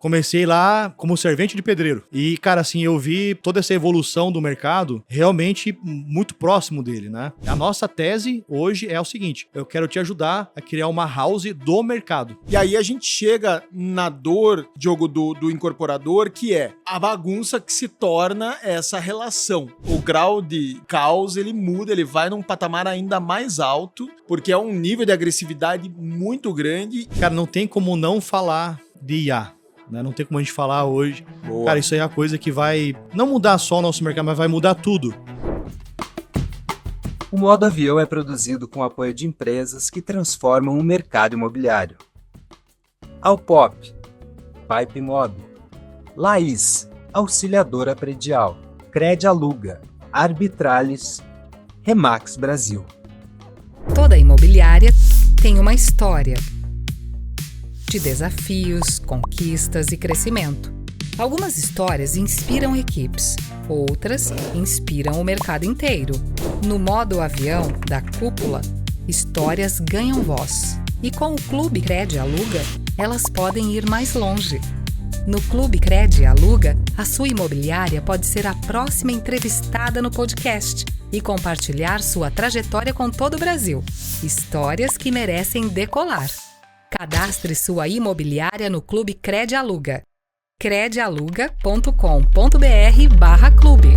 comecei lá como servente de pedreiro. E, cara, assim, eu vi toda essa evolução do mercado realmente muito próximo dele, né? A nossa tese hoje é o seguinte: eu quero te ajudar a criar uma house do mercado. E aí a gente chega na dor, Diogo, do incorporador, que é a bagunça que se torna essa relação. O grau de caos, ele muda, ele vai num patamar ainda mais alto, porque é um nível de agressividade muito grande. Cara, não tem como não falar de IA. Né? Não tem como a gente falar hoje. Boa. Cara, isso aí é a coisa que vai não mudar só o nosso mercado, mas vai mudar tudo. O Modo Avião é produzido com o apoio de empresas que transformam o mercado imobiliário. Alpop, Pipe Mob, Laís, Auxiliadora Predial, Cred Aluga, Arbitralis, Remax Brasil. Toda imobiliária tem uma história de desafios, conquistas e crescimento. Algumas histórias inspiram equipes, outras inspiram o mercado inteiro. No Modo Avião da Cúpula, histórias ganham voz. E com o Clube Cred Aluga, elas podem ir mais longe. No Clube Cred Aluga, a sua imobiliária pode ser a próxima entrevistada no podcast e compartilhar sua trajetória com todo o Brasil. Histórias que merecem decolar. Cadastre sua imobiliária no Clube Cred Aluga. credaluga.com.br/clube.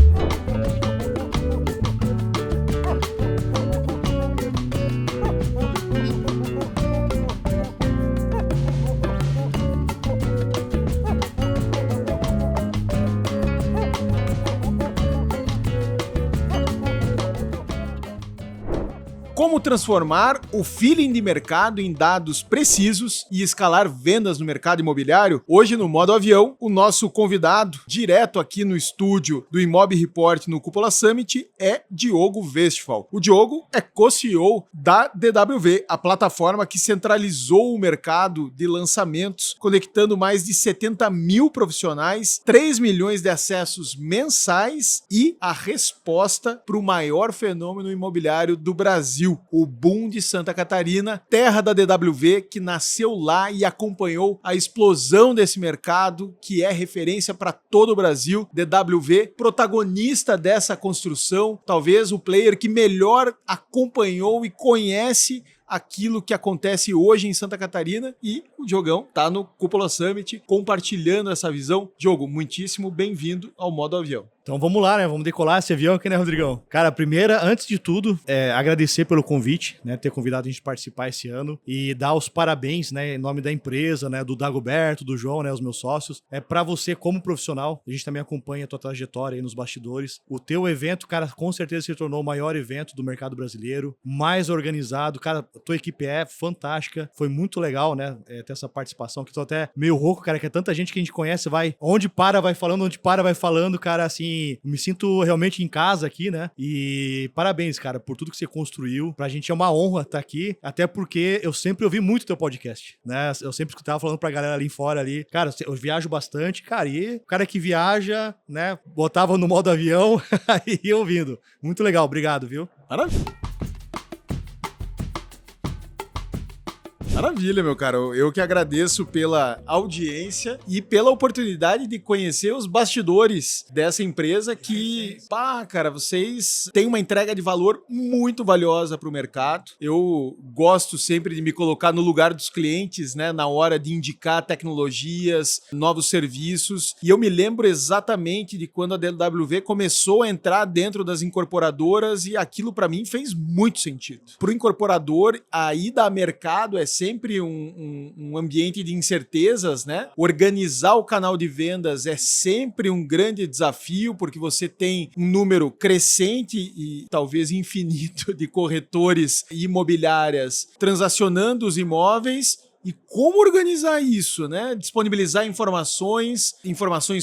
Como transformar o feeling de mercado em dados precisos e escalar vendas no mercado imobiliário? Hoje no Modo Avião, o nosso convidado direto aqui no estúdio do Imob Report no Cúpula Summit é Diogo Westphal. O Diogo é co-CEO da DWV, a plataforma que centralizou o mercado de lançamentos, conectando mais de 70 mil profissionais, 3 milhões de acessos mensais e a resposta para o maior fenômeno imobiliário do Brasil, o boom de Santa Catarina, terra da DWV, que nasceu lá e acompanhou a explosão desse mercado, que é referência para todo o Brasil. DWV, protagonista dessa construção, talvez o player que melhor acompanhou e conhece aquilo que acontece hoje em Santa Catarina, e o Diogão tá no Cúpula Summit compartilhando essa visão. Diogo, muitíssimo bem-vindo ao Modo Avião. Então vamos lá, né? Vamos decolar esse avião aqui, né, Rodrigão? Cara, primeira, antes de tudo, agradecer pelo convite, né? Ter convidado a gente a participar esse ano e dar os parabéns, né? Em nome da empresa, né? Do Dagoberto, do João, né? Os meus sócios. Pra você como profissional, a gente também acompanha a tua trajetória aí nos bastidores. O teu evento, cara, com certeza se tornou o maior evento do mercado brasileiro, mais organizado. Cara, a tua equipe é fantástica. Foi muito legal, né? Ter essa participação, que tô até meio rouco, cara, que é tanta gente que a gente conhece, vai onde para, vai falando, onde para, vai falando, cara, assim, me sinto realmente em casa aqui, né? E parabéns, cara, por tudo que você construiu. Pra gente é uma honra estar aqui, até porque eu sempre ouvi muito teu podcast, né? Eu sempre escutava falando pra galera ali fora ali. Cara, eu viajo bastante, cara, e o cara que viaja, né? Botava no modo avião e ia ouvindo. Muito legal, obrigado, viu? Maravilha, meu cara. Eu que agradeço pela audiência e pela oportunidade de conhecer os bastidores dessa empresa que, cara, vocês têm uma entrega de valor muito valiosa para o mercado. Eu gosto sempre de me colocar no lugar dos clientes, né, na hora de indicar tecnologias, novos serviços. E eu me lembro exatamente de quando a DWV começou a entrar dentro das incorporadoras e aquilo para mim fez muito sentido. Para o incorporador, a ida a mercado é sempre um ambiente de incertezas, né? Organizar o canal de vendas é sempre um grande desafio, porque você tem um número crescente e talvez infinito de corretores e imobiliárias transacionando os imóveis. E como organizar isso, né? Disponibilizar informações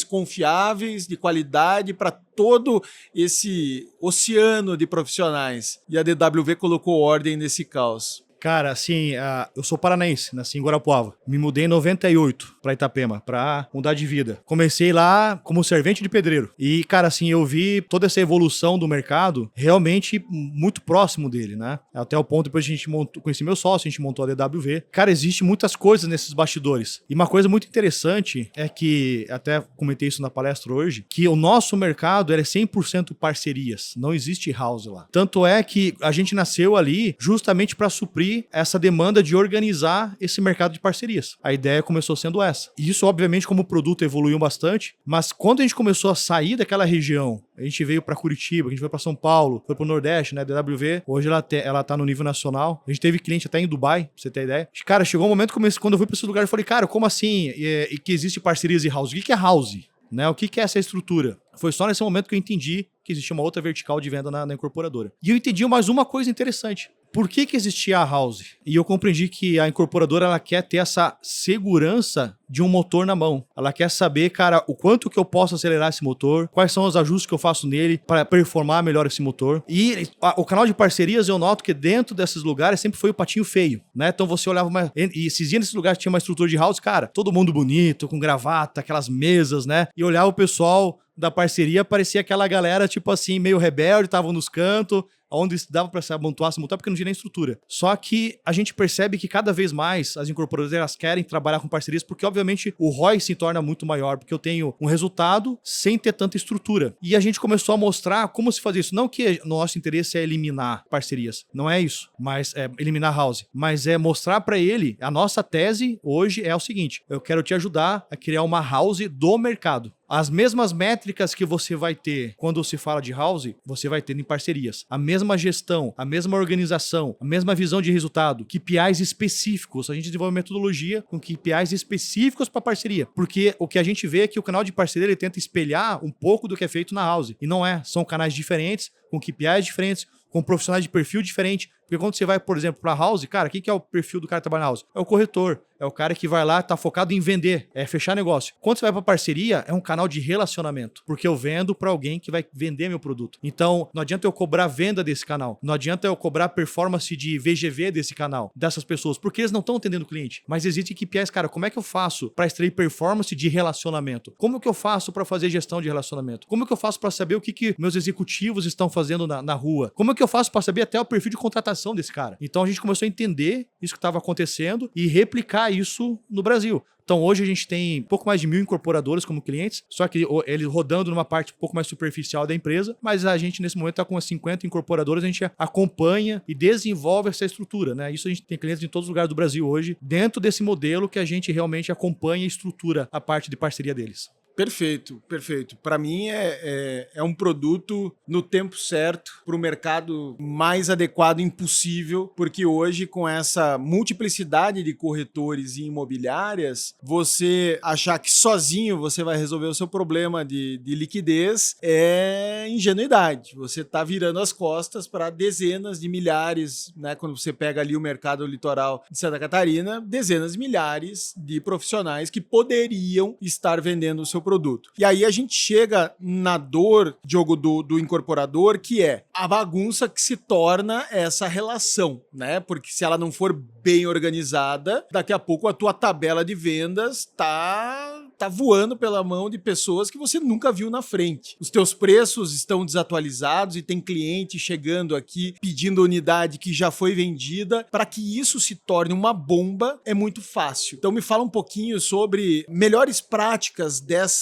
confiáveis, de qualidade para todo esse oceano de profissionais. E a DWV colocou ordem nesse caos. Cara, assim, eu sou paranaense, nasci em Guarapuava. Me mudei em 98 pra Itapema, pra mudar de vida. Comecei lá como servente de pedreiro. E, cara, assim, eu vi toda essa evolução do mercado realmente muito próximo dele, né? Até o ponto, depois a gente conheci meu sócio, a gente montou a DWV. Cara, existe muitas coisas nesses bastidores. E uma coisa muito interessante é que, até comentei isso na palestra hoje, que o nosso mercado é 100% parcerias. Não existe house lá. Tanto é que a gente nasceu ali justamente para suprir essa demanda de organizar esse mercado de parcerias. A ideia começou sendo essa. E isso, obviamente, como produto evoluiu bastante, mas quando a gente começou a sair daquela região, a gente veio para Curitiba, a gente veio para São Paulo, foi para o Nordeste, né, DWV, hoje ela tá no nível nacional. A gente teve cliente até em Dubai, pra você ter ideia. Cara, chegou um momento quando eu fui para esse lugar, eu falei, cara, como assim? E que existe parcerias e house? O que é house? Né? O que é essa estrutura? Foi só nesse momento que eu entendi que existia uma outra vertical de venda na incorporadora. E eu entendi mais uma coisa interessante. Por que existia a house? E eu compreendi que a incorporadora ela quer ter essa segurança de um motor na mão. Ela quer saber, cara, o quanto que eu posso acelerar esse motor, quais são os ajustes que eu faço nele para performar melhor esse motor. E o canal de parcerias, eu noto que dentro desses lugares sempre foi o patinho feio, né? Então você olhava e se ia nesses lugares tinha uma estrutura de house, cara, todo mundo bonito, com gravata, aquelas mesas, né? E olhava o pessoal da parceria, parecia aquela galera, tipo assim, meio rebelde, estavam nos cantos, onde dava para se amontoar, porque não tinha nem estrutura. Só que a gente percebe que cada vez mais as incorporadoras querem trabalhar com parcerias, porque obviamente o ROI se torna muito maior, porque eu tenho um resultado sem ter tanta estrutura. E a gente começou a mostrar como se faz isso. Não que o nosso interesse é eliminar parcerias, não é isso, mas é eliminar house, mas é mostrar para ele, a nossa tese hoje é o seguinte, eu quero te ajudar a criar uma house do mercado. As mesmas métricas que você vai ter quando se fala de house, você vai ter em parcerias. A mesma gestão, a mesma organização, a mesma visão de resultado, KPIs específicos. A gente desenvolve metodologia com KPIs específicos para parceria. Porque o que a gente vê é que o canal de parceria ele tenta espelhar um pouco do que é feito na house. E não é. São canais diferentes, com KPIs diferentes, com profissionais de perfil diferente. Porque quando você vai, por exemplo, para a house, cara, o que é o perfil do cara que trabalha na house? É o corretor, é o cara que vai lá, tá focado em vender, é fechar negócio. Quando você vai para parceria, é um canal de relacionamento, porque eu vendo para alguém que vai vender meu produto. Então, não adianta eu cobrar venda desse canal, não adianta eu cobrar performance de VGV desse canal, dessas pessoas, porque eles não estão atendendo o cliente. Mas existe KPIs, cara, como é que eu faço para extrair performance de relacionamento? Como que eu faço para fazer gestão de relacionamento? Como que eu faço para saber o que meus executivos estão fazendo na rua? Como que eu faço para saber até o perfil de contratação desse cara? Então a gente começou a entender isso que estava acontecendo e replicar isso no Brasil. Então hoje a gente tem pouco mais de 1.000 incorporadoras como clientes, só que eles rodando numa parte um pouco mais superficial da empresa, mas a gente nesse momento está com as 50 incorporadoras, a gente acompanha e desenvolve essa estrutura, né? Isso a gente tem clientes em todos os lugares do Brasil hoje, dentro desse modelo que a gente realmente acompanha e estrutura a parte de parceria deles. Perfeito, perfeito. Para mim é um produto no tempo certo, para o mercado mais adequado impossível, porque hoje com essa multiplicidade de corretores e imobiliárias, você achar que sozinho você vai resolver o seu problema de liquidez é ingenuidade. Você está virando as costas para dezenas de milhares, né? Quando você pega ali o mercado litoral de Santa Catarina, dezenas de milhares de profissionais que poderiam estar vendendo o seu produto. E aí a gente chega na dor, Diogo, do incorporador, que é a bagunça que se torna essa relação, né? Porque se ela não for bem organizada, daqui a pouco a tua tabela de vendas tá voando pela mão de pessoas que você nunca viu na frente. Os teus preços estão desatualizados e tem cliente chegando aqui pedindo unidade que já foi vendida. Para que isso se torne uma bomba, é muito fácil. Então me fala um pouquinho sobre melhores práticas dessa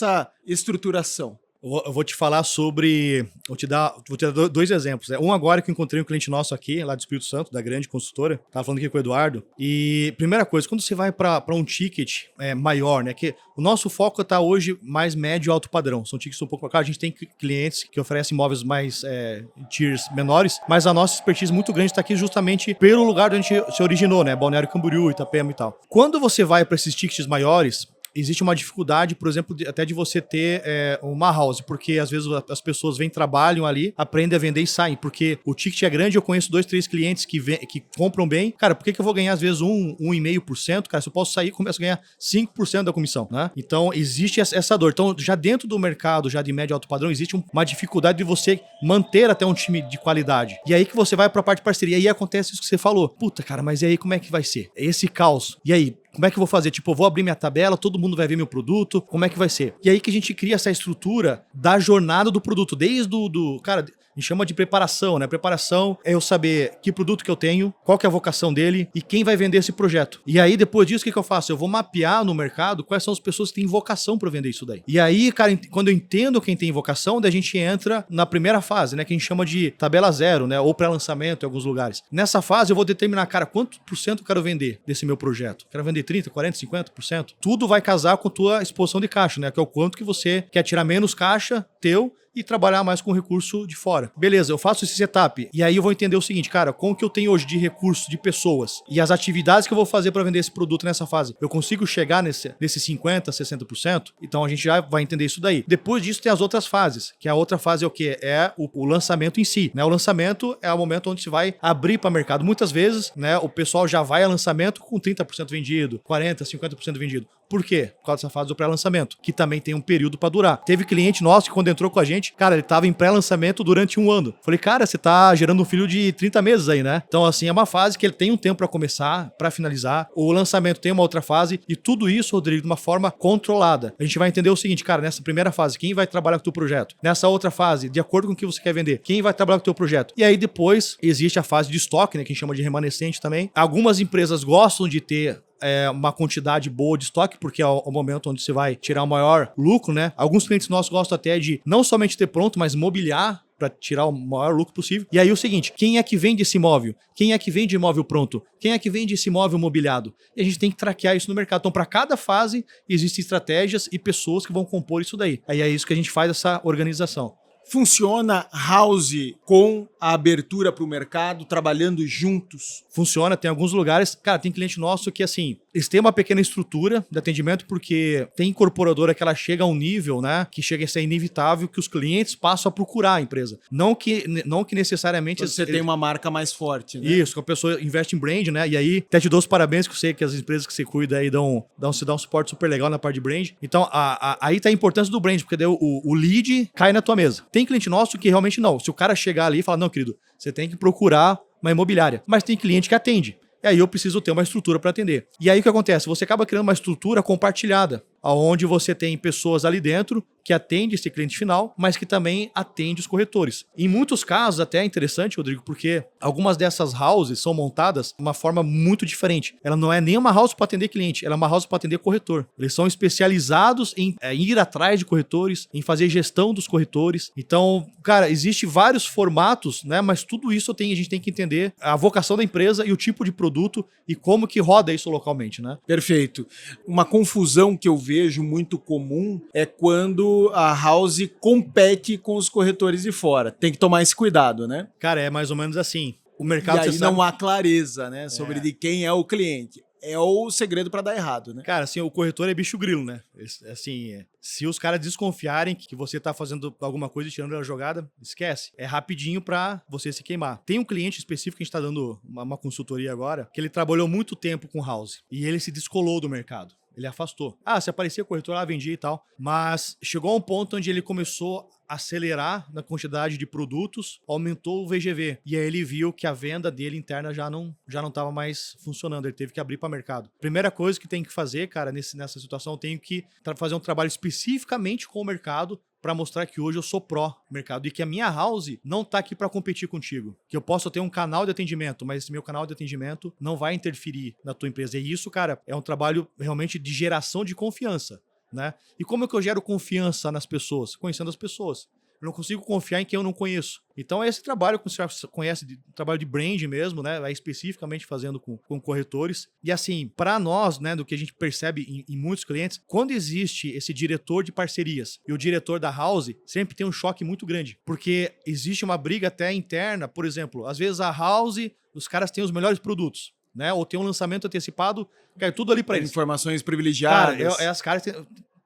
estruturação. Eu vou te falar sobre... Vou te dar 2 exemplos. Um agora que eu encontrei um cliente nosso aqui, lá do Espírito Santo, da grande consultora. Tava falando aqui com o Eduardo. E primeira coisa, quando você vai para um ticket maior, né? Que o nosso foco tá hoje mais médio e alto padrão. São tickets um pouco... Claro, a gente tem clientes que oferecem imóveis mais tiers menores, mas a nossa expertise muito grande está aqui justamente pelo lugar onde a gente se originou, né? Balneário Camboriú, Itapema e tal. Quando você vai para esses tickets maiores... existe uma dificuldade, por exemplo, até de você ter uma house, porque às vezes as pessoas vêm, trabalham ali, aprendem a vender e saem, porque o ticket é grande, eu conheço 2, 3 clientes que compram bem. Cara, por que eu vou ganhar às vezes 1,5%? Cara, se eu posso sair, começo a ganhar 5% da comissão, né? Então, existe essa dor. Então, já dentro do mercado, já de médio e alto padrão, existe uma dificuldade de você manter até um time de qualidade. E aí que você vai pra parte de parceria. E aí acontece isso que você falou. Puta, cara, mas e aí como é que vai ser? Esse caos. E aí? Como é que eu vou fazer? Tipo, eu vou abrir minha tabela, todo mundo vai ver meu produto, como é que vai ser? E aí que a gente cria essa estrutura da jornada do produto, desde cara, a gente chama de preparação, né? Preparação é eu saber que produto que eu tenho, qual que é a vocação dele e quem vai vender esse projeto. E aí, depois disso, o que eu faço? Eu vou mapear no mercado quais são as pessoas que têm vocação para vender isso daí. E aí, cara, quando eu entendo quem tem vocação, daí a gente entra na primeira fase, né? Que a gente chama de tabela zero, né? Ou pré-lançamento em alguns lugares. Nessa fase, eu vou determinar, cara, quanto por cento eu quero vender desse meu projeto. Quero vender 30%, 40%, 50%. Tudo vai casar com a tua exposição de caixa, né? Que é o quanto que você quer tirar menos caixa teu e trabalhar mais com recurso de fora. Beleza, eu faço esse setup e aí eu vou entender o seguinte, cara, como que eu tenho hoje de recurso de pessoas e as atividades que eu vou fazer para vender esse produto nessa fase, eu consigo chegar nesse 50%, 60%? Então a gente já vai entender isso daí. Depois disso tem as outras fases, que a outra fase é o quê? É o lançamento em si, né? O lançamento é o momento onde se vai abrir para mercado. Muitas vezes, né, o pessoal já vai a lançamento com 30% vendido, 40%, 50% vendido. Por quê? Por causa dessa fase do pré-lançamento, que também tem um período para durar. Teve cliente nosso que quando entrou com a gente, cara, ele tava em pré-lançamento durante 1 ano. Falei, cara, você tá gerando um filho de 30 meses aí, né? Então, assim, é uma fase que ele tem um tempo para começar, para finalizar. O lançamento tem uma outra fase e tudo isso, Rodrigo, de uma forma controlada. A gente vai entender o seguinte, cara, nessa primeira fase, quem vai trabalhar com o teu projeto? Nessa outra fase, de acordo com o que você quer vender, quem vai trabalhar com o teu projeto? E aí depois existe a fase de estoque, né, que a gente chama de remanescente também. Algumas empresas gostam de ter uma quantidade boa de estoque, porque é o momento onde você vai tirar o maior lucro, né? Alguns clientes nossos gostam até de não somente ter pronto, mas mobiliar para tirar o maior lucro possível. E aí o seguinte, quem é que vende esse imóvel? Quem é que vende imóvel pronto? Quem é que vende esse imóvel mobiliado? E a gente tem que traquear isso no mercado. Então, para cada fase, existem estratégias e pessoas que vão compor isso daí. Aí é isso que a gente faz, essa organização. Funciona house com a abertura para o mercado, trabalhando juntos? Funciona, tem alguns lugares. Cara, tem cliente nosso que, assim, eles têm uma pequena estrutura de atendimento porque tem incorporadora que ela chega a um nível, né, que chega a ser inevitável que os clientes passam a procurar a empresa. Não que necessariamente... Quando você tem uma marca mais forte, né? Isso, que a pessoa investe em brand, né, e aí até te dou os parabéns que eu sei que as empresas que você cuida aí dão um suporte super legal na parte de brand. Então, aí tá a importância do brand, porque daí o lead cai na tua mesa. Tem cliente nosso que realmente não. Se o cara chegar ali e falar, não, querido, você tem que procurar uma imobiliária. Mas tem cliente que atende. E aí eu preciso ter uma estrutura para atender. E aí o que acontece? Você acaba criando uma estrutura compartilhada, onde você tem pessoas ali dentro que atendem esse cliente final, mas que também atende os corretores. Em muitos casos, até é interessante, Rodrigo, porque algumas dessas houses são montadas de uma forma muito diferente. Ela não é nem uma house para atender cliente, ela é uma house para atender corretor. Eles são especializados em ir atrás de corretores, em fazer gestão dos corretores. Então, cara, existe vários formatos, né? Mas tudo isso a gente tem que entender a vocação da empresa e o tipo de produto e como que roda isso localmente, né? Perfeito. Uma confusão que eu vejo muito comum é quando a house compete com os corretores de fora. Tem que tomar esse cuidado, né? Cara, é mais ou menos assim. O mercado, e aí não há clareza, né, sobre de quem é o cliente. É o segredo para dar errado, né? Cara, assim, o corretor é bicho grilo, né? Assim, se os caras desconfiarem que você tá fazendo alguma coisa e tirando a jogada, esquece. É rapidinho pra você se queimar. Tem um cliente específico que a gente tá dando uma consultoria agora, que ele trabalhou muito tempo com house e ele se descolou do mercado. Ele afastou. Se aparecia corretor lá, vendia e tal. Mas chegou a um ponto onde ele começou a acelerar na quantidade de produtos, aumentou o VGV. E aí ele viu que a venda dele interna já não estava mais funcionando. Ele teve que abrir para mercado. Primeira coisa que tem que fazer, cara, nessa situação, eu tenho que fazer um trabalho especificamente com o mercado para mostrar que hoje eu sou pró-mercado e que a minha house não tá aqui para competir contigo. Que eu posso ter um canal de atendimento, mas esse meu canal de atendimento não vai interferir na tua empresa. E isso, cara, é um trabalho realmente de geração de confiança, né? E como é que eu gero confiança nas pessoas? Conhecendo as pessoas. Eu não consigo confiar em quem eu não conheço. Então é esse trabalho que você conhece, trabalho de brand mesmo, né? Especificamente fazendo com corretores. E assim, para nós, né, do que a gente percebe em muitos clientes, quando existe esse diretor de parcerias e o diretor da house, sempre tem um choque muito grande. Porque existe uma briga até interna, por exemplo, às vezes a house, os caras têm os melhores produtos. né? Ou tem um lançamento antecipado, cai tudo ali para eles. Informações Cara, privilegiadas. as caras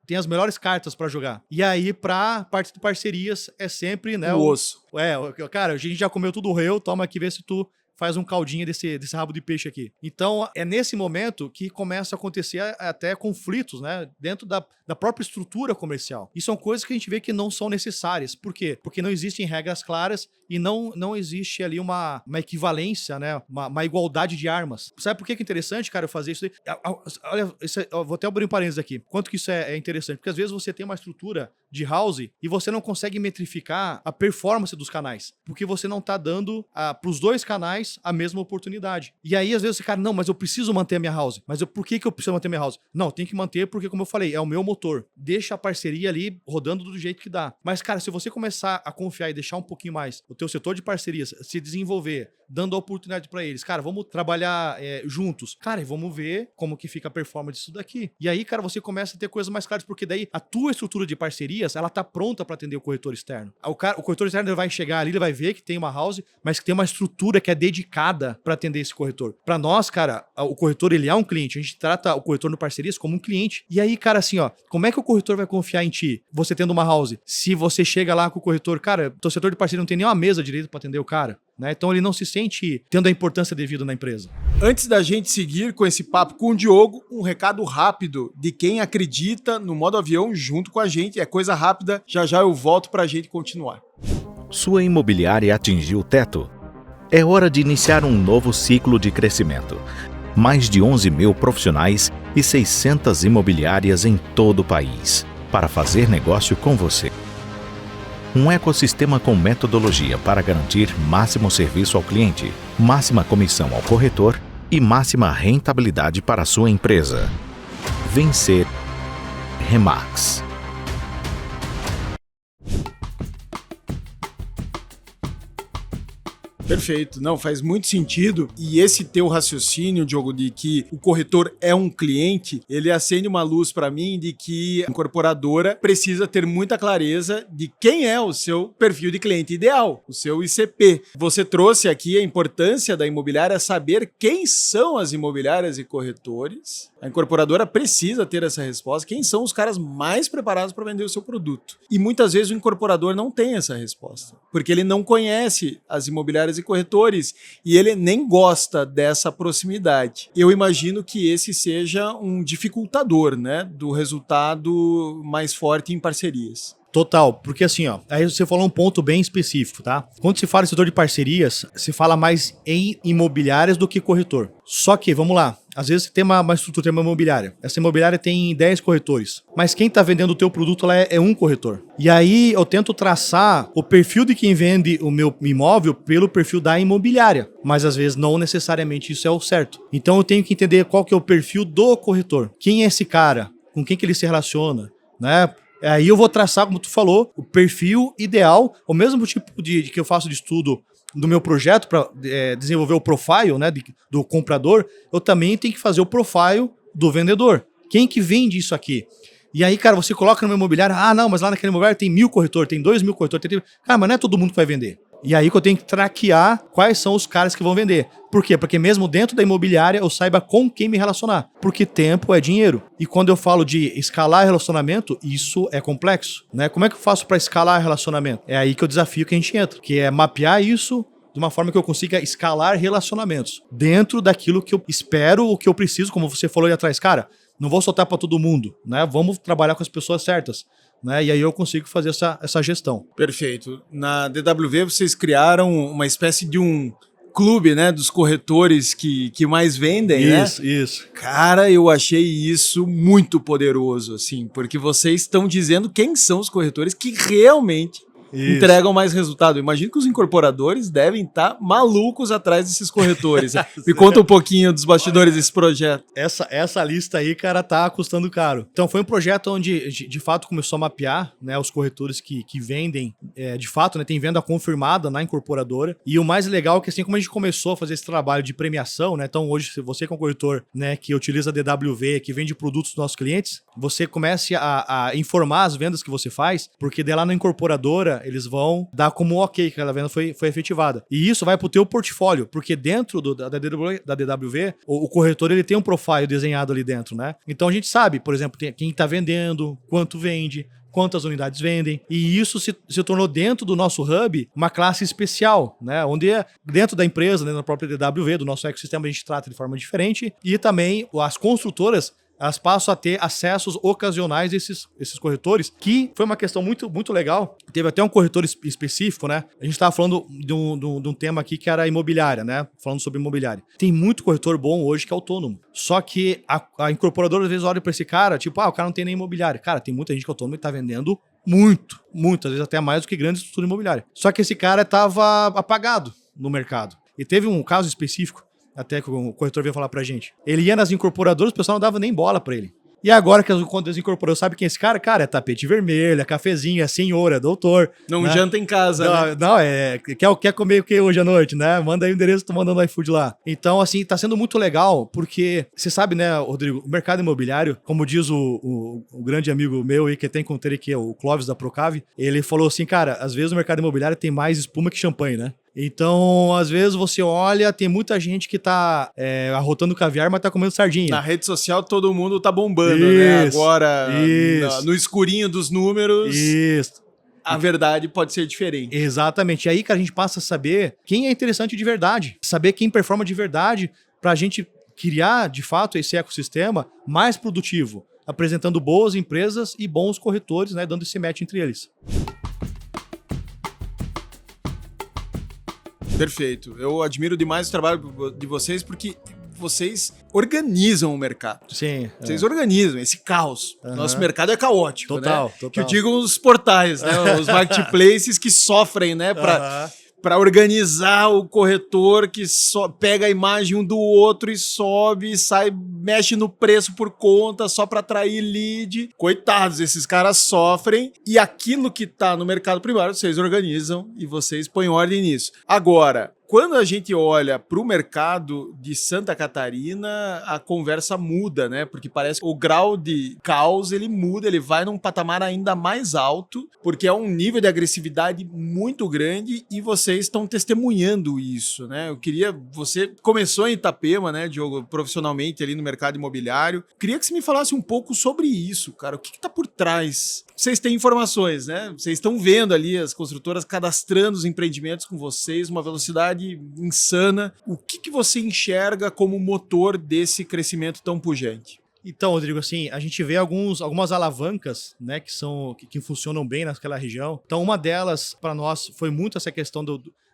tem as melhores cartas para jogar. E aí, pra parte de parcerias, é sempre, né? O osso. Cara, a gente já comeu tudo reu, toma aqui, vê se tu faz um caldinho desse rabo de peixe aqui. Então, é nesse momento que começa a acontecer até conflitos, né? Dentro da própria estrutura comercial. E são coisas que a gente vê que não são necessárias. Por quê? Porque não existem regras claras e não existe ali uma equivalência, né? Uma igualdade de armas. Sabe por que é interessante, cara, eu fazer isso aí? Olha, eu vou até abrir um parênteses aqui. Quanto que isso é interessante? Porque às vezes você tem uma estrutura de house e você não consegue metrificar a performance dos canais. Porque você não tá dando para os dois canais a mesma oportunidade. E aí, às vezes, você, cara, não, mas eu preciso manter a minha house. Mas por que eu preciso manter a minha house? Não, tem que manter porque, como eu falei, é o meu motor. Deixa a parceria ali rodando do jeito que dá. Mas, cara, se você começar a confiar e deixar um pouquinho mais o teu setor de parcerias se desenvolver, dando a oportunidade para eles, cara, vamos trabalhar juntos. Cara, e vamos ver como que fica a performance disso daqui. E aí, cara, você começa a ter coisas mais claras, porque daí a tua estrutura de parcerias, ela tá pronta para atender o corretor externo. O corretor externo ele vai chegar ali, ele vai ver que tem uma house, mas que tem uma estrutura que é dedicada para atender esse corretor. Para nós, cara, o corretor ele é um cliente. A gente trata o corretor no parcerias como um cliente. E aí, cara, assim, ó, como é que o corretor vai confiar em ti, você tendo uma house, se você chega lá com o corretor, cara, teu setor de parceria não tem nenhuma mesa direito para atender o cara, né? Então ele não se sente tendo a importância devida na empresa. Antes da gente seguir com esse papo com o Diogo, um recado rápido de quem acredita no modo avião junto com a gente. É coisa rápida, já já eu volto pra gente continuar. Sua imobiliária atingiu o teto? É hora de iniciar um novo ciclo de crescimento. Mais de 11 mil profissionais e 600 imobiliárias em todo o país para fazer negócio com você. Um ecossistema com metodologia para garantir máximo serviço ao cliente, máxima comissão ao corretor e máxima rentabilidade para a sua empresa. Vencer Remax. Perfeito. Não, faz muito sentido. E esse teu raciocínio, Diogo, de que o corretor é um cliente, ele acende uma luz para mim de que a incorporadora precisa ter muita clareza de quem é o seu perfil de cliente ideal, o seu ICP. Você trouxe aqui a importância da imobiliária saber quem são as imobiliárias e corretores. A incorporadora precisa ter essa resposta. Quem são os caras mais preparados para vender o seu produto? E muitas vezes o incorporador não tem essa resposta, porque ele não conhece as imobiliárias e corretores e ele nem gosta dessa proximidade. Eu imagino que esse seja um dificultador, né, do resultado mais forte em parcerias. Total, porque assim, ó, aí você falou um ponto bem específico, tá? Quando se fala em setor de parcerias, se fala mais em imobiliárias do que corretor. Só que, vamos lá, às vezes você tem uma estrutura, tem uma imobiliária. Essa imobiliária tem 10 corretores, mas quem tá vendendo o teu produto lá é um corretor. E aí eu tento traçar o perfil de quem vende o meu imóvel pelo perfil da imobiliária, mas às vezes não necessariamente isso é o certo. Então eu tenho que entender qual que é o perfil do corretor. Quem é esse cara? Com quem que ele se relaciona? Né? Aí eu vou traçar, como tu falou, o perfil ideal, o mesmo tipo de que eu faço de estudo do meu projeto para desenvolver o profile, né, do comprador, eu também tenho que fazer o profile do vendedor. Quem que vende isso aqui? E aí, cara, você coloca no meu imobiliário, não, mas lá naquele imobiliário tem 1.000 corretores, tem 2.000 corretores, cara, mas não é todo mundo que vai vender. E aí que eu tenho que traquear quais são os caras que vão vender. Por quê? Porque mesmo dentro da imobiliária eu saiba com quem me relacionar. Porque tempo é dinheiro. E quando eu falo de escalar relacionamento, isso é complexo, né? Como é que eu faço para escalar relacionamento? É aí que eu desafio que a gente entra, que é mapear isso de uma forma que eu consiga escalar relacionamentos dentro daquilo que eu espero, o que eu preciso, como você falou aí atrás. Cara, não vou soltar para todo mundo, né? Vamos trabalhar com as pessoas certas. Né? E aí eu consigo fazer essa gestão. Perfeito. Na DWV vocês criaram uma espécie de um clube, né, dos corretores que mais vendem, isso, né? Isso. Cara, eu achei isso muito poderoso, assim, porque vocês estão dizendo quem são os corretores que realmente entregam mais resultado. Imagino que os incorporadores devem estar malucos atrás desses corretores. Me conta um pouquinho dos bastidores desse projeto. Essa lista aí, cara, tá custando caro. Então foi um projeto onde, de fato, começou a mapear, né, os corretores que vendem, de fato, né, tem venda confirmada na incorporadora. E o mais legal é que, assim, como a gente começou a fazer esse trabalho de premiação, né, então hoje, se você que é um corretor, né, que utiliza a DWV, que vende produtos dos nossos clientes, você comece a informar as vendas que você faz, porque daí lá na incorporadora eles vão dar como ok que aquela venda foi efetivada. E isso vai pro teu portfólio, porque dentro da DWV, o corretor ele tem um profile desenhado ali dentro, né? Então a gente sabe, por exemplo, quem tá vendendo, quanto vende, quantas unidades vendem, e isso se tornou dentro do nosso hub uma classe especial, né? Onde dentro da empresa, dentro da própria DWV, do nosso ecossistema, a gente trata de forma diferente, e também as construtoras elas passam a ter acessos ocasionais a esses corretores, que foi uma questão muito, muito legal. Teve até um corretor específico, né? A gente estava falando de um tema aqui que era imobiliária, né? Falando sobre imobiliária. Tem muito corretor bom hoje que é autônomo. Só que a incorporadora às vezes olha para esse cara, tipo, o cara não tem nem imobiliária. Cara, tem muita gente que é autônoma e tá vendendo muito, às vezes até mais do que grande estrutura imobiliária. Só que esse cara estava apagado no mercado. E teve um caso específico, até que o corretor veio falar pra gente. Ele ia nas incorporadoras, o pessoal não dava nem bola pra ele. E agora que as incorporadoras sabem quem é esse cara? Cara, é tapete vermelho, é cafezinho, é senhor, é doutor. Não, né? Janta em casa, né? Não, quer comer o que hoje à noite, né? Manda aí o endereço, tô mandando o iFood lá. Então, assim, tá sendo muito legal, porque você sabe, né, Rodrigo, o mercado imobiliário, como diz o grande amigo meu aí, que tem encontrei aqui, o Clóvis da Procave, ele falou assim, cara, às vezes o mercado imobiliário tem mais espuma que champanhe, né? Então, às vezes você olha, tem muita gente que tá arrotando caviar, mas tá comendo sardinha. Na rede social todo mundo tá bombando, né? Agora, no escurinho dos números, a verdade pode ser diferente. Exatamente. E aí que a gente passa a saber quem é interessante de verdade, saber quem performa de verdade, pra gente criar, de fato, esse ecossistema mais produtivo, apresentando boas empresas e bons corretores, né? Dando esse match entre eles. Perfeito. Eu admiro demais o trabalho de vocês porque vocês organizam o mercado. Sim. Vocês organizam esse caos. Nosso mercado é caótico, total, né? Total. Que eu digo os portais, né? Os marketplaces que sofrem, né? Para organizar o corretor que pega a imagem um do outro e sobe, sai, mexe no preço por conta só para atrair lead. Coitados, esses caras sofrem e aquilo que tá no mercado primário vocês organizam e vocês põem ordem nisso. Agora, quando a gente olha para o mercado de Santa Catarina, a conversa muda, né? Porque parece que o grau de caos, ele muda, ele vai num patamar ainda mais alto, porque é um nível de agressividade muito grande e vocês estão testemunhando isso, né? Você começou em Itapema, né, Diogo, profissionalmente ali no mercado imobiliário. Queria que você me falasse um pouco sobre isso, cara. O que tá por trás? Vocês têm informações, né? Vocês estão vendo ali as construtoras cadastrando os empreendimentos com vocês, uma velocidade insana. O que você enxerga como motor desse crescimento tão pujante? Então, Rodrigo, assim, a gente vê algumas alavancas, né, que funcionam bem naquela região. Então, uma delas, para nós, foi muito essa questão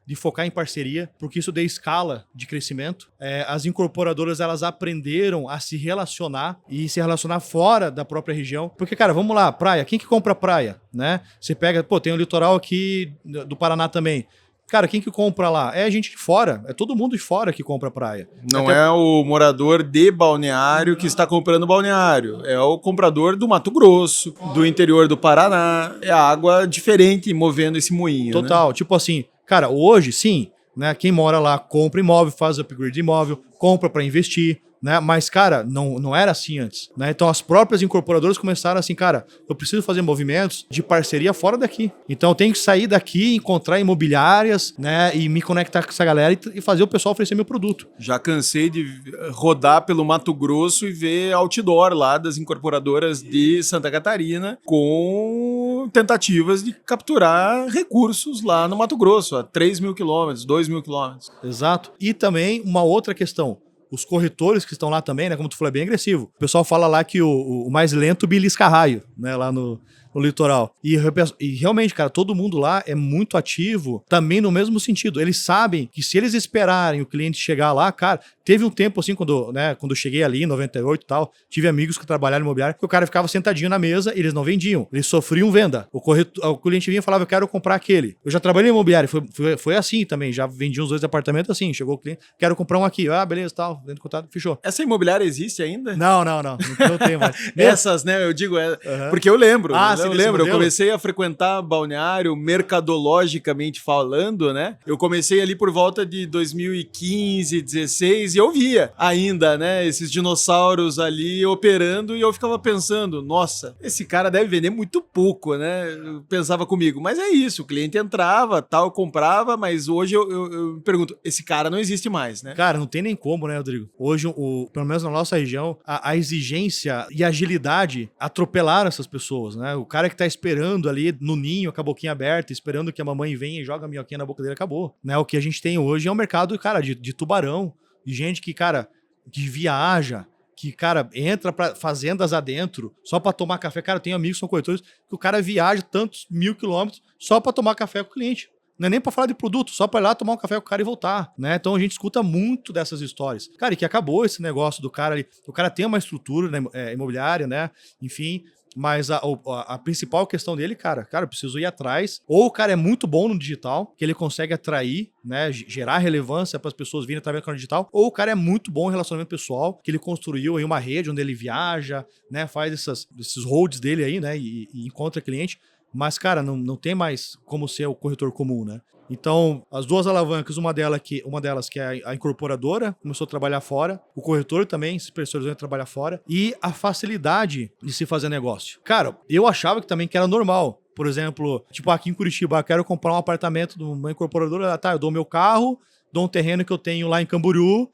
de focar em parceria, porque isso deu escala de crescimento. As incorporadoras, elas aprenderam a se relacionar e se relacionar fora da própria região. Porque, cara, vamos lá, praia, quem que compra praia, né? Você pega, tem o litoral aqui do Paraná também. Cara, quem que compra lá? É a gente de fora, é todo mundo de fora que compra praia. Não é o morador de balneário que está comprando balneário, é o comprador do Mato Grosso, do interior do Paraná, é a água diferente movendo esse moinho. Total, né? Tipo assim, cara, hoje sim, né? Quem mora lá compra imóvel, faz upgrade de imóvel, compra para investir, né? Mas, cara, não era assim antes, né? Então as próprias incorporadoras começaram assim, cara, eu preciso fazer movimentos de parceria fora daqui. Então eu tenho que sair daqui, encontrar imobiliárias, né? E me conectar com essa galera e fazer o pessoal oferecer meu produto. Já cansei de rodar pelo Mato Grosso e ver outdoor lá das incorporadoras de Santa Catarina com tentativas de capturar recursos lá no Mato Grosso, a 3.000 quilômetros, 2.000 quilômetros. Exato. E também uma outra questão. Os corretores que estão lá também, né? Como tu falou, é bem agressivo. O pessoal fala lá que o mais lento belisca raio, né? Lá no litoral. E realmente, cara, todo mundo lá é muito ativo também no mesmo sentido. Eles sabem que se eles esperarem o cliente chegar lá, cara, teve um tempo assim, quando eu cheguei ali em 98 e tal, tive amigos que trabalharam no imobiliário, que o cara ficava sentadinho na mesa e eles não vendiam. Eles sofriam venda. O cliente vinha e falava, eu quero comprar aquele. Eu já trabalhei no imobiliário, foi assim também, já vendi uns 2 apartamentos assim, chegou o cliente, quero comprar um aqui. Ah, beleza, tal. entra em contato, fechou. Essa imobiliária existe ainda? Não tem mais. Essas, né, eu digo, Uhum. porque eu lembro, Você eu desse lembro, eu modelo? comecei a frequentar balneário mercadologicamente falando, né, eu comecei ali por volta de 2015, 16, e eu via ainda, né, esses dinossauros ali operando, e eu ficava pensando, nossa, esse cara deve vender muito pouco, né, eu pensava comigo, mas é isso, o cliente entrava, tal, comprava, mas hoje eu me pergunto, esse cara não existe mais, né? Cara, não tem nem como, né, Rodrigo? Hoje, pelo menos na nossa região, a exigência e a agilidade atropelaram essas pessoas, né? O cara que tá esperando ali no ninho, com a boquinha aberta, esperando que a mamãe venha e joga a minhoquinha na boca dele, acabou. Né? O que a gente tem hoje é um mercado, cara, de tubarão, de gente que, cara, que viaja, que, cara, entra pra fazendas adentro só pra tomar café. Cara, eu tenho amigos que são corretores que o cara viaja tantos 1000 quilômetros só pra tomar café com o cliente. Não é nem pra falar de produto, só pra ir lá tomar um café com o cara e voltar, né? Então a gente escuta muito dessas histórias. Cara, e que acabou esse negócio do cara ali. O cara tem uma estrutura, né, imobiliária, né? Enfim, mas a principal questão dele, cara, eu preciso ir atrás. Ou o cara é muito bom no digital, que ele consegue atrair, né? Gerar relevância para as pessoas virem através do canal digital. Ou o cara é muito bom em relacionamento pessoal, que ele construiu aí uma rede onde ele viaja, né? Faz esses holds dele aí, né? E encontra cliente. Mas, cara, não tem mais como ser o corretor comum, né? Então, as duas alavancas, uma delas que é a incorporadora, começou a trabalhar fora, o corretor também se especializou em trabalhar fora, e a facilidade de se fazer negócio. Cara, eu achava que era normal. Por exemplo, tipo aqui em Curitiba, eu quero comprar um apartamento de uma incorporadora, tá, eu dou meu carro, dou um terreno que eu tenho lá em Camboriú,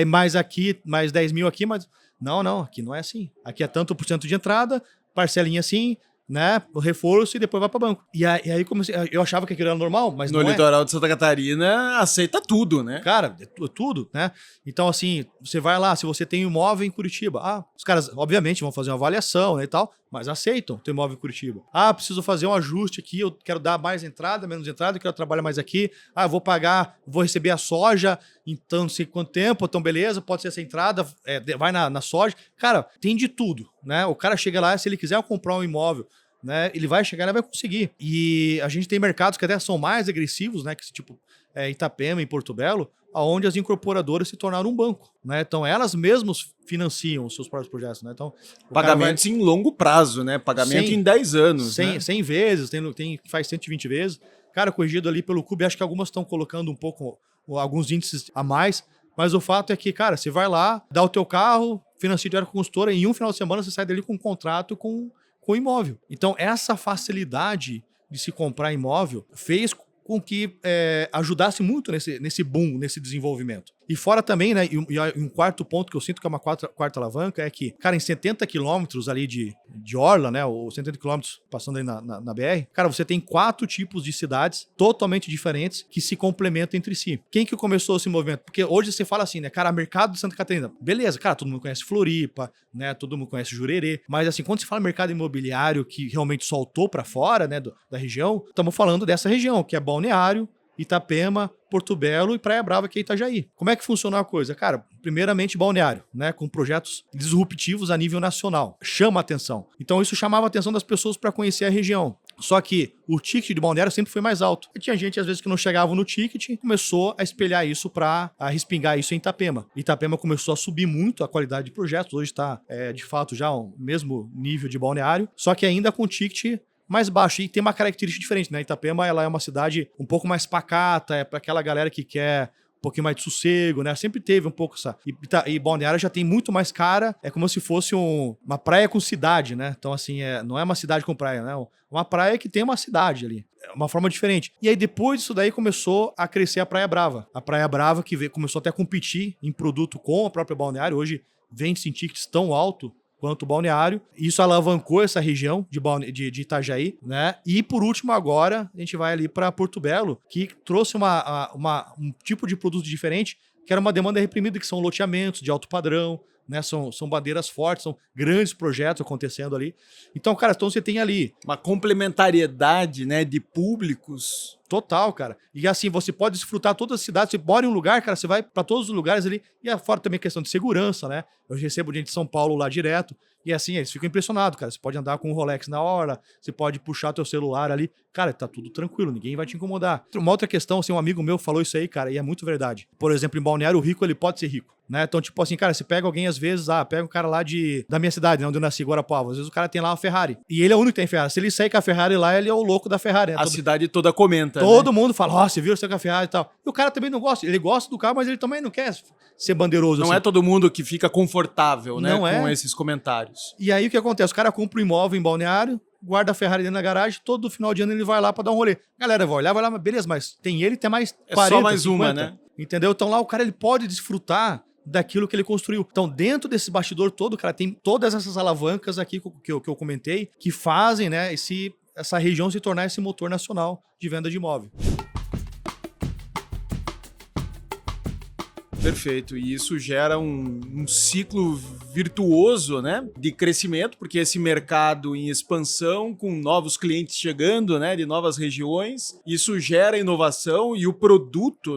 mais 10 mil aqui, mas... Não, aqui não é assim. Aqui é tanto por cento de entrada, parcelinha assim, né, o reforço e depois vai para banco. E aí eu achava que aquilo era normal, mas no não litoral de Santa Catarina aceita tudo, né? Cara, tudo, né? Então, assim, você vai lá, se você tem um imóvel em Curitiba, os caras, obviamente, vão fazer uma avaliação, né, e tal, mas aceitam ter imóvel em Curitiba. Preciso fazer um ajuste aqui, eu quero dar mais entrada, menos entrada, eu quero trabalhar mais aqui. Eu vou receber a soja, então não sei quanto tempo, então beleza, pode ser essa entrada, vai na soja. Cara, tem de tudo, né? O cara chega lá, se ele quiser comprar um imóvel, né, ele vai chegar e vai conseguir. E a gente tem mercados que até são mais agressivos, né, que tipo Itapema e Porto Belo, onde as incorporadoras se tornaram um banco, né? Então elas mesmas financiam os seus próprios projetos, né? Então pagamentos em longo prazo, né? Pagamento em 10 anos, 100 vezes, faz 120 vezes. Cara, corrigido ali pelo CUB, acho que algumas estão colocando um pouco, alguns índices a mais, mas o fato é que, cara, você vai lá, dá o teu carro, financia direto com a consultora, e em um final de semana você sai dali com um contrato com imóvel. Então, essa facilidade de se comprar imóvel fez com que ajudasse muito nesse boom, nesse desenvolvimento. E fora também, né, e um quarto ponto que eu sinto que é uma quarta alavanca é que, cara, em 70 quilômetros ali de orla, né, ou 70 quilômetros passando aí na BR, cara, você tem 4 tipos de cidades totalmente diferentes que se complementam entre si. Quem que começou esse movimento? Porque hoje você fala assim, né, cara, mercado de Santa Catarina, beleza, cara, todo mundo conhece Floripa, né, todo mundo conhece Jurerê, mas assim, quando se fala mercado imobiliário que realmente soltou para fora, né, da região, estamos falando dessa região, que é Balneário, Itapema, Porto Belo e Praia Brava, que é Itajaí. Como é que funciona a coisa? Cara, primeiramente balneário, né, com projetos disruptivos a nível nacional. Chama a atenção. Então isso chamava a atenção das pessoas para conhecer a região. Só que o ticket de balneário sempre foi mais alto. E tinha gente, às vezes, que não chegava no ticket e começou a espelhar isso a respingar isso em Itapema. Itapema começou a subir muito a qualidade de projetos. Hoje está, de fato, já o mesmo nível de balneário, só que ainda com ticket mais baixo. E tem uma característica diferente, né? Itapema, ela é uma cidade um pouco mais pacata, é para aquela galera que quer um pouquinho mais de sossego, né? Sempre teve um pouco essa... E Balneário já tem muito mais cara, é como se fosse uma praia com cidade, né? Então, assim, não é uma cidade com praia, né? Uma praia que tem uma cidade ali. É uma forma diferente. E aí, depois disso daí, começou a crescer a Praia Brava. A Praia Brava que começou até a competir em produto com a própria Balneário. Hoje, vende-se em tickets tão alto quanto o Balneário. Isso alavancou essa região de Itajaí, né? E por último, agora, a gente vai ali para Porto Belo, que trouxe um tipo de produto diferente, que era uma demanda reprimida, que são loteamentos de alto padrão, né? São bandeiras fortes, são grandes projetos acontecendo ali. Então, cara, você tem ali uma complementariedade, né, de públicos Total, cara. E assim, você pode desfrutar todas as cidades. Você mora em um lugar, cara, você vai pra todos os lugares ali. E fora também a questão de segurança, né? Eu recebo gente de São Paulo lá direto. E assim, eles ficam impressionados, cara. Você pode andar com um Rolex na hora, você pode puxar teu celular ali. Cara, tá tudo tranquilo, ninguém vai te incomodar. Uma outra questão, assim, um amigo meu falou isso aí, cara, e é muito verdade. Por exemplo, em Balneário, o rico, ele pode ser rico, né? Então, tipo assim, cara, você pega alguém, às vezes, pega um cara lá da minha cidade, né, onde eu nasci, Guarapuava. Às vezes o cara tem lá uma Ferrari. E ele é o único que tem Ferrari. Se ele sair com a Ferrari lá, ele é o louco da Ferrari, né? A cidade toda comenta, Todo mundo fala, ó, você viu você com a Ferrari e tal. E o cara também não gosta. Ele gosta do carro, mas ele também não quer ser bandeiroso. Não assim. É todo mundo que fica confortável, né, Não com é. esses comentários. E aí o que acontece? O cara compra um imóvel em Balneário, guarda a Ferrari dentro da garagem, todo final de ano ele vai lá pra dar um rolê. Galera, vai olhar, beleza, mas tem ele, tem mais 40, só mais 50, uma, né? Entendeu? Então lá o cara ele pode desfrutar daquilo que ele construiu. Então dentro desse bastidor todo, cara, tem todas essas alavancas aqui que eu comentei, que fazem, né, essa região se tornar esse motor nacional de venda de imóvel. Perfeito, e isso gera um ciclo virtuoso, né, de crescimento, porque esse mercado em expansão, com novos clientes chegando, né, de novas regiões, isso gera inovação e o produto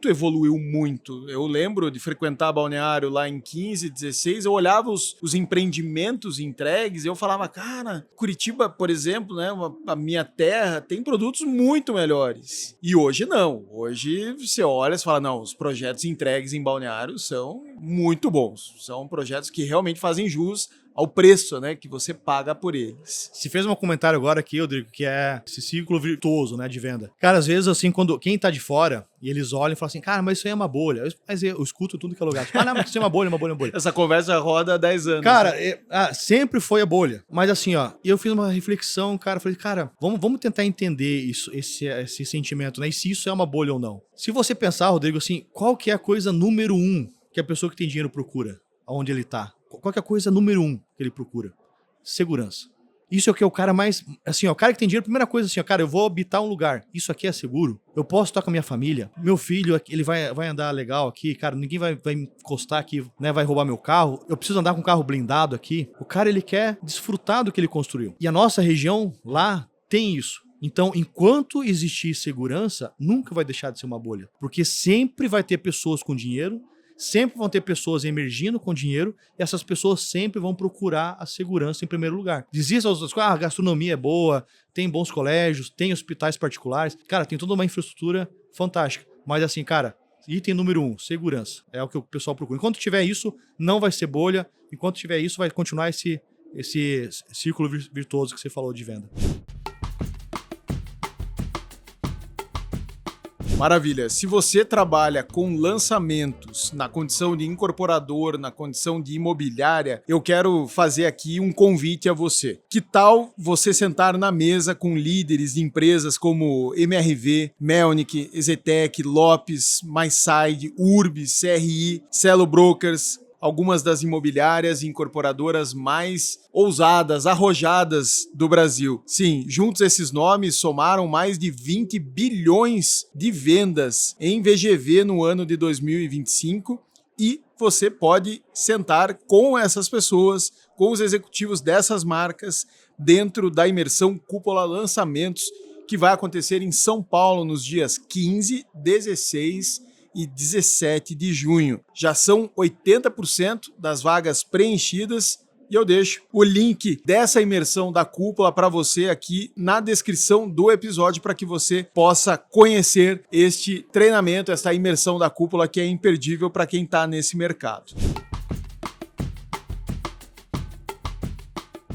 evoluiu muito. Eu lembro de frequentar Balneário lá em 15, 16, eu olhava os empreendimentos entregues e eu falava, cara, Curitiba, por exemplo, né, a minha terra, tem produtos muito melhores. E hoje não, hoje você olha e fala, não, os projetos entregues em Balneário são muito bons. São projetos que realmente fazem jus ao preço, né, que você paga por eles. Se fez um comentário agora aqui, Rodrigo, que é esse ciclo virtuoso, né, de venda. Cara, às vezes, assim, quando quem tá de fora e eles olham e falam assim, cara, mas isso aí é uma bolha. Mas eu escuto tudo que é lugar. Tipo, não, mas isso é uma bolha, uma bolha, uma bolha. Essa conversa roda há 10 anos. Cara, né? sempre foi a bolha. Mas assim, ó, eu fiz uma reflexão, cara, falei, cara, vamos tentar entender isso, esse sentimento, né, e se isso é uma bolha ou não. Se você pensar, Rodrigo, assim, qual que é a coisa número 1 que a pessoa que tem dinheiro procura, aonde ele tá? Qual que é a coisa número 1 que ele procura? Segurança. Isso é o que é o cara mais... Assim, ó, o cara que tem dinheiro, primeira coisa assim, ó, cara, eu vou habitar um lugar. Isso aqui é seguro? Eu posso estar com a minha família? Meu filho, ele vai andar legal aqui, cara, ninguém vai me encostar aqui, né, vai roubar meu carro. Eu preciso andar com um carro blindado aqui. O cara, ele quer desfrutar do que ele construiu. E a nossa região lá tem isso. Então, enquanto existir segurança, nunca vai deixar de ser uma bolha. Porque sempre vai ter pessoas com dinheiro, sempre vão ter pessoas emergindo com dinheiro e essas pessoas sempre vão procurar a segurança em primeiro lugar. Desista as outras coisas, a gastronomia é boa, tem bons colégios, tem hospitais particulares. Cara, tem toda uma infraestrutura fantástica. Mas assim, cara, item número 1, segurança. É o que o pessoal procura. Enquanto tiver isso, não vai ser bolha. Enquanto tiver isso, vai continuar esse círculo virtuoso que você falou de venda. Maravilha. Se você trabalha com lançamentos na condição de incorporador, na condição de imobiliária, eu quero fazer aqui um convite a você. Que tal você sentar na mesa com líderes de empresas como MRV, Melnick, Ezetec, Lopes, MySide, Urbis, CRI, Celo Brokers, algumas das imobiliárias e incorporadoras mais ousadas, arrojadas do Brasil. Sim, juntos esses nomes somaram mais de 20 bilhões de vendas em VGV no ano de 2025 e você pode sentar com essas pessoas, com os executivos dessas marcas, dentro da imersão Cúpula Lançamentos, que vai acontecer em São Paulo nos dias 15, 16 e 17 de junho. Já são 80% das vagas preenchidas e eu deixo o link dessa imersão da Cúpula para você aqui na descrição do episódio para que você possa conhecer este treinamento, essa imersão da Cúpula que é imperdível para quem está nesse mercado.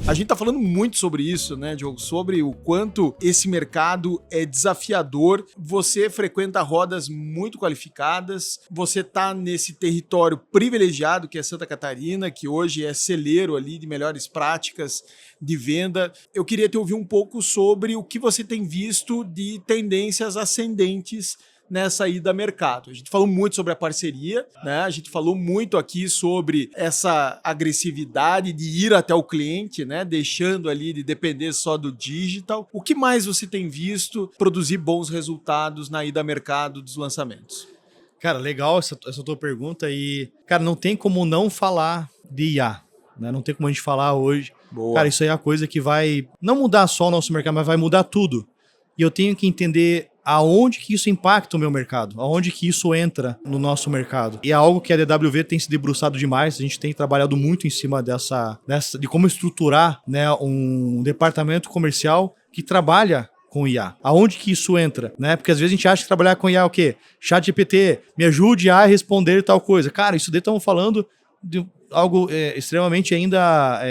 A gente tá falando muito sobre isso, né, Diogo? Sobre o quanto esse mercado é desafiador. Você frequenta rodas muito qualificadas, você tá nesse território privilegiado que é Santa Catarina, que hoje é celeiro ali de melhores práticas de venda. Eu queria te ouvir um pouco sobre o que você tem visto de tendências ascendentes nessa ida a mercado. A gente falou muito sobre a parceria, né? A gente falou muito aqui sobre essa agressividade de ir até o cliente, né? Deixando ali de depender só do digital. O que mais você tem visto produzir bons resultados na ida a mercado dos lançamentos? Cara, legal essa tua pergunta e, cara, não tem como não falar de IA, né? Não tem como a gente falar hoje. Boa. Cara, isso aí é uma coisa que vai não mudar só o nosso mercado, mas vai mudar tudo. e eu tenho que entender aonde que isso impacta o meu mercado, aonde que isso entra no nosso mercado. E é algo que a DWV tem se debruçado demais, a gente tem trabalhado muito em cima de como estruturar, né, um departamento comercial que trabalha com IA. Aonde que isso entra, né? Porque às vezes a gente acha que trabalhar com IA é o quê? ChatGPT, me ajude a responder tal coisa. Cara, isso daí estamos falando de algo extremamente ainda...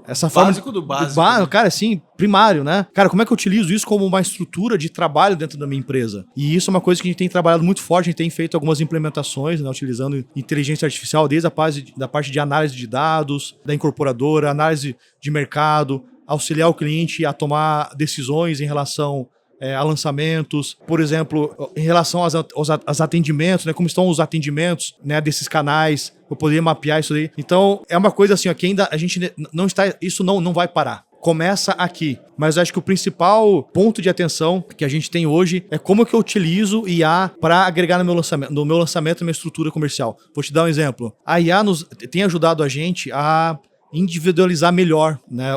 essa forma Básico do básico. Cara, assim, primário, né? Cara, como é que eu utilizo isso como uma estrutura de trabalho dentro da minha empresa? E isso é uma coisa que a gente tem trabalhado muito forte, a gente tem feito algumas implementações, né, utilizando inteligência artificial desde da parte de análise de dados, da incorporadora, análise de mercado, auxiliar o cliente a tomar decisões em relação a lançamentos, por exemplo, em relação aos atendimentos, né? Como estão os atendimentos, né, desses canais, eu poderia mapear isso aí. Então, é uma coisa assim, ó, que ainda a gente não está, isso não vai parar. Começa aqui, mas acho que o principal ponto de atenção que a gente tem hoje é como que eu utilizo IA para agregar no meu lançamento, na minha estrutura comercial. Vou te dar um exemplo. A IA tem ajudado a gente a individualizar melhor, né,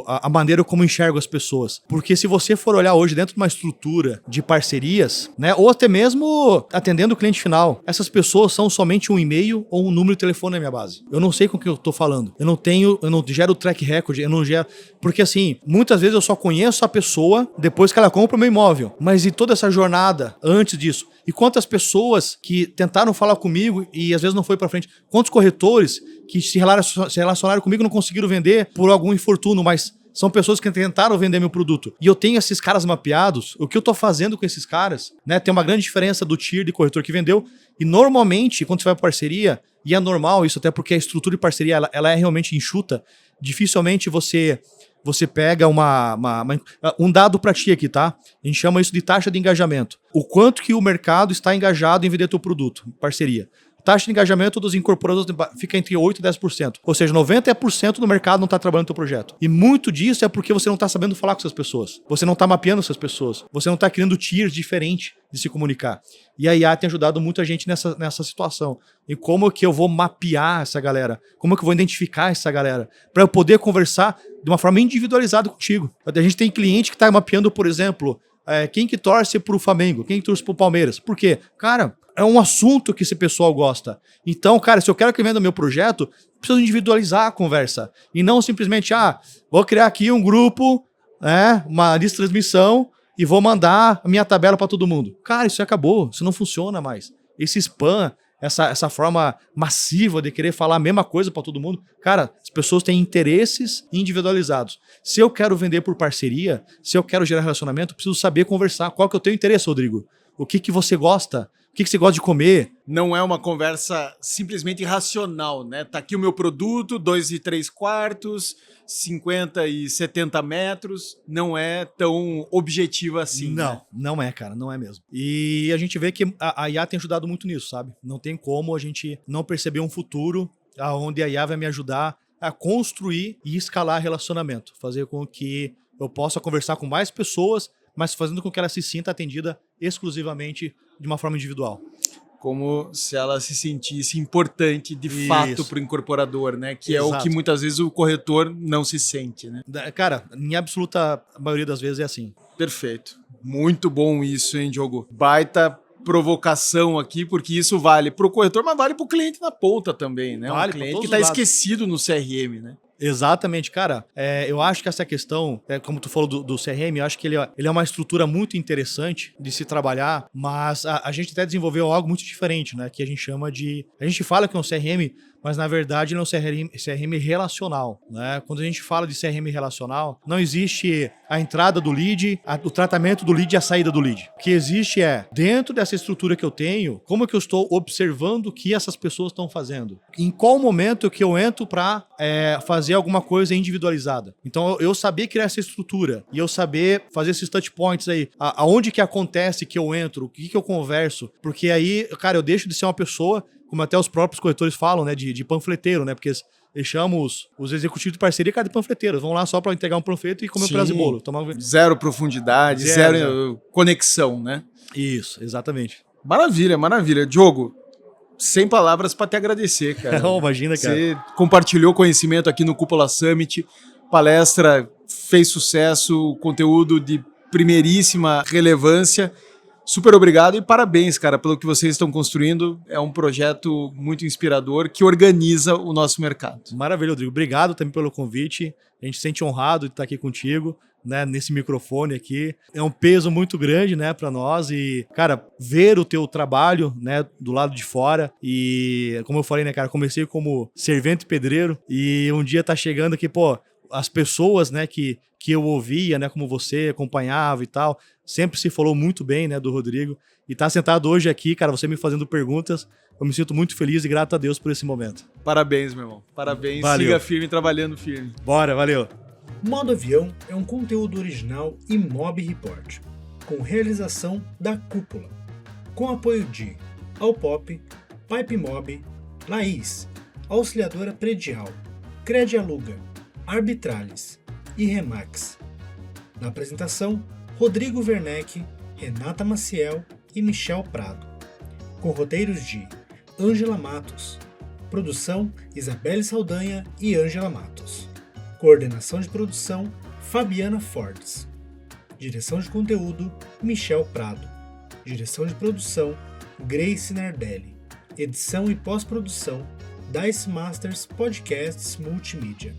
a maneira como eu enxergo as pessoas. Porque se você for olhar hoje dentro de uma estrutura de parcerias, né, ou até mesmo atendendo o cliente final, essas pessoas são somente um e-mail ou um número de telefone na minha base. Eu não sei com o que eu tô falando. Eu não gero track record, eu não gero... Porque assim, muitas vezes eu só conheço a pessoa depois que ela compra o meu imóvel. Mas e toda essa jornada antes disso? E quantas pessoas que tentaram falar comigo e às vezes não foi para frente? Quantos corretores que se relacionaram comigo e não conseguiram vender por algum infortúnio, mas são pessoas que tentaram vender meu produto. E eu tenho esses caras mapeados. O que eu tô fazendo com esses caras, né? Tem uma grande diferença do tier de corretor que vendeu. E normalmente, quando você vai para parceria, e é normal isso, até porque a estrutura de parceria ela é realmente enxuta, dificilmente você pega um dado para ti aqui, tá? A gente chama isso de taxa de engajamento. O quanto que o mercado está engajado em vender teu produto, parceria. Taxa de engajamento dos incorporadores fica entre 8% e 10%. Ou seja, 90% do mercado não está trabalhando no teu projeto. E muito disso é porque você não está sabendo falar com essas pessoas. Você não está mapeando essas pessoas. Você não está criando tiers diferentes de se comunicar. E a IA tem ajudado muita gente nessa situação. E como que eu vou mapear essa galera? Como que eu vou identificar essa galera? Para eu poder conversar de uma forma individualizada contigo. A gente tem cliente que está mapeando, por exemplo, quem que torce pro Flamengo, quem que torce pro Palmeiras. Por quê? Cara, é um assunto que esse pessoal gosta. Então, cara, se eu quero que venda meu projeto, preciso individualizar a conversa. E não simplesmente, vou criar aqui um grupo, né, uma lista de transmissão e vou mandar a minha tabela para todo mundo. Cara, isso acabou, isso não funciona mais. Esse spam, essa forma massiva de querer falar a mesma coisa para todo mundo, cara, as pessoas têm interesses individualizados. Se eu quero vender por parceria, se eu quero gerar relacionamento, eu preciso saber conversar. Qual que é o teu interesse, Rodrigo? O que você gosta? O que você gosta de comer? Não é uma conversa simplesmente racional, né? Tá aqui o meu produto, 2 3/4, 50 e 70 metros. Não é tão objetiva assim. Não, né? Não é, cara, não é mesmo. E a gente vê que a IA tem ajudado muito nisso, sabe? Não tem como a gente não perceber um futuro onde a IA vai me ajudar a construir e escalar relacionamento. Fazer com que eu possa conversar com mais pessoas, mas fazendo com que ela se sinta atendida exclusivamente de uma forma individual. Como se ela se sentisse importante de fato para o incorporador, né? Que Exato. É o que muitas vezes o corretor não se sente, né? Cara, em absoluta maioria das vezes é assim. Perfeito. Muito bom isso, hein, Diogo? Baita provocação aqui, porque isso vale para o corretor, mas vale para o cliente na ponta também, né? Vale um cliente pra que todos está os lados. esquecido no CRM, né? Exatamente, cara. Eu acho que essa questão, como tu falou do CRM, eu acho que ele é uma estrutura muito interessante de se trabalhar, mas a gente até desenvolveu algo muito diferente, né? Que a gente chama de... A gente fala que é um CRM, mas na verdade ele é um CRM relacional, né? Quando a gente fala de CRM relacional, não existe a entrada do lead, o tratamento do lead e a saída do lead. O que existe dentro dessa estrutura que eu tenho, como que eu estou observando o que essas pessoas estão fazendo. Em qual momento que eu entro para fazer alguma coisa individualizada. Então eu saber criar essa estrutura e eu saber fazer esses touch points aí, aonde que acontece que eu entro, o que eu converso, porque aí, cara, eu deixo de ser uma pessoa, como até os próprios corretores falam, né, de panfleteiro, né, porque eles chamam os executivos de parceria, cara, de panfleteiros, vão lá só para entregar um panfleto e comer um pedaço de bolo. Zero profundidade, zero conexão, né? Isso, exatamente. Maravilha, maravilha. Diogo, sem palavras para te agradecer, cara. Imagina, cara. Você compartilhou conhecimento aqui no Cúpula Summit, palestra fez sucesso, conteúdo de primeiríssima relevância. Super obrigado e parabéns, cara, pelo que vocês estão construindo. É um projeto muito inspirador que organiza o nosso mercado. Maravilha, Rodrigo. Obrigado também pelo convite. A gente se sente honrado de estar aqui contigo, né, nesse microfone aqui. É um peso muito grande, né, para nós e, cara, ver o teu trabalho, né, do lado de fora e, como eu falei, né, cara, comecei como servente pedreiro e um dia tá chegando aqui, pô, as pessoas, né, que eu ouvia, né, como você acompanhava e tal, sempre se falou muito bem, né, do Rodrigo. E tá sentado hoje aqui, cara, você me fazendo perguntas, eu me sinto muito feliz e grato a Deus por esse momento. Parabéns, meu irmão. Parabéns. Valeu. Siga firme, trabalhando firme. Bora, valeu. Modo Avião é um conteúdo original Imob Report, com realização da Cúpula, com apoio de Alpop, Pipe Mob, Laís, Auxiliadora Predial, Cred Aluga, Arbitralis e Remax. Na apresentação, Rodrigo Werneck, Renata Maciel e Michel Prado, com roteiros de Ângela Matos, produção Isabelle Saldanha e Ângela Matos, coordenação de produção Fabiana Fortes, direção de conteúdo Michel Prado, direção de produção Grace Nardelli, edição e pós-produção Dice Masters Podcasts Multimídia.